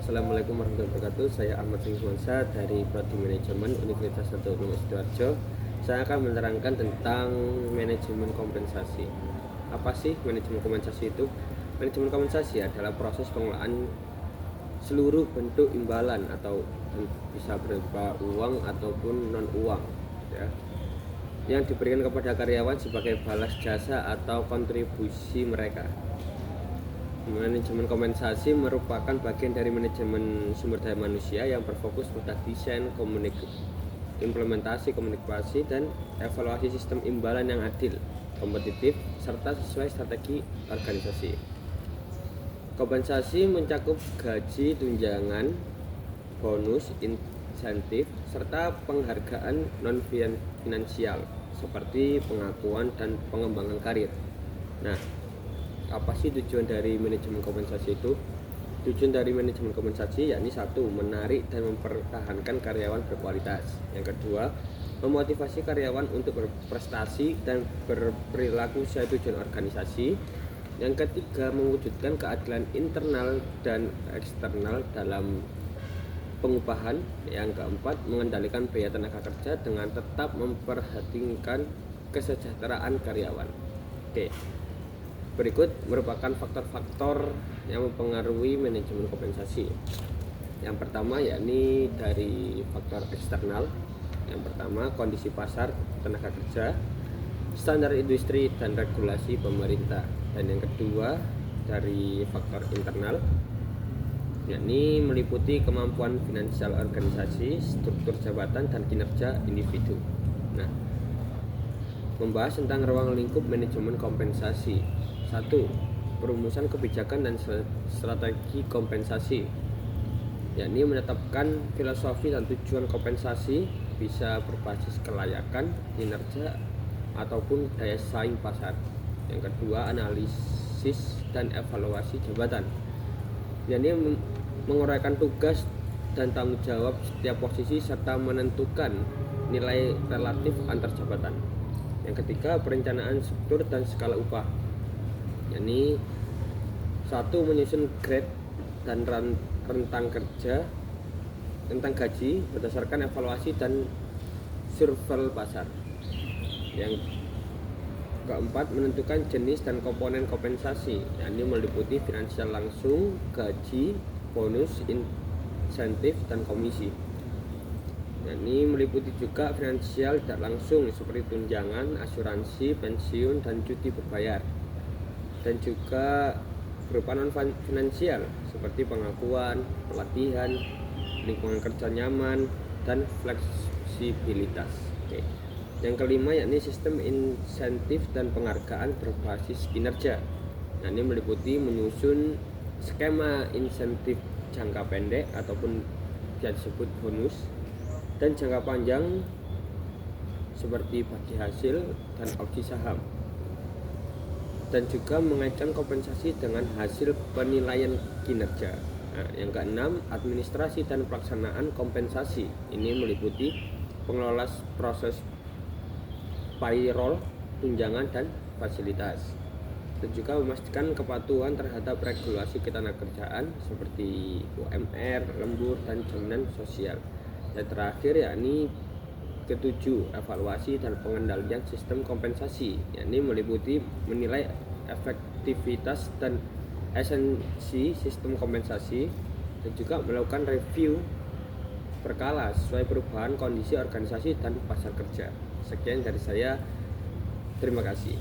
Assalamualaikum warahmatullahi wabarakatuh. Saya Ahmad Rizwansyah dari Prodi Manajemen Universitas Satu Sidoarjo. Saya akan menerangkan tentang manajemen kompensasi. Apa sih manajemen kompensasi itu? Manajemen kompensasi adalah proses pengelolaan seluruh bentuk imbalan atau bisa berupa uang ataupun non uang, ya, yang diberikan kepada karyawan sebagai balas jasa atau kontribusi mereka. Manajemen kompensasi merupakan bagian dari manajemen sumber daya manusia yang berfokus pada desain, implementasi, komunikasi, dan evaluasi sistem imbalan yang adil, kompetitif, serta sesuai strategi organisasi. Kompensasi mencakup gaji, tunjangan, bonus, insentif, serta penghargaan non-finansial seperti pengakuan dan pengembangan karir. Nah, apa sih tujuan dari manajemen kompensasi itu? Tujuan dari manajemen kompensasi yakni satu, menarik dan mempertahankan karyawan berkualitas. Yang kedua, memotivasi karyawan untuk berprestasi dan berperilaku sesuai tujuan organisasi. Yang ketiga, mewujudkan keadilan internal dan eksternal dalam pengupahan. Yang keempat, mengendalikan biaya tenaga kerja dengan tetap memperhatikan kesejahteraan karyawan. Oke. Berikut merupakan faktor-faktor yang mempengaruhi manajemen kompensasi. Yang pertama yakni dari faktor eksternal. Yang pertama, kondisi pasar tenaga kerja, standar industri dan regulasi pemerintah. Dan yang kedua dari faktor internal yakni meliputi kemampuan finansial organisasi, struktur jabatan dan kinerja individu. Nah, membahas tentang ruang lingkup manajemen kompensasi. 1. Perumusan kebijakan dan strategi kompensasi, yakni menetapkan filosofi dan tujuan kompensasi bisa berbasis kelayakan, kinerja, ataupun daya saing pasar. Yang kedua, analisis dan evaluasi jabatan, yakni menguraikan tugas dan tanggung jawab setiap posisi serta menentukan nilai relatif antar jabatan. Yang ketiga, perencanaan struktur dan skala upah, yakni 1. Menyusun grade dan rentang gaji berdasarkan evaluasi dan survei pasar. Yang keempat, menentukan jenis dan komponen kompensasi, yakni meliputi finansial langsung, gaji, bonus, insentif, dan komisi. Yakni meliputi juga finansial tidak langsung seperti tunjangan, asuransi, pensiun, dan cuti berbayar. Dan juga berupa non finansial seperti pengakuan, pelatihan, lingkungan kerja nyaman, dan fleksibilitas. Oke. Yang kelima yakni sistem insentif dan penghargaan berbasis kinerja, yakni meliputi menyusun skema insentif jangka pendek ataupun bisa disebut bonus, dan jangka panjang seperti bagi hasil dan opsi saham. Dan juga mengaitkan kompensasi dengan hasil penilaian kinerja. Nah, yang keenam, administrasi dan pelaksanaan kompensasi. Ini meliputi pengelola proses payroll, tunjangan, dan fasilitas. Dan juga memastikan kepatuhan terhadap regulasi ketenagakerjaan seperti UMR, lembur, dan jaminan sosial. Dan terakhir yakni ketujuh, evaluasi dan pengendalian sistem kompensasi, yakni meliputi menilai efektivitas dan esensi sistem kompensasi, dan juga melakukan review berkala sesuai perubahan kondisi organisasi dan pasar kerja. Sekian dari saya, terima kasih.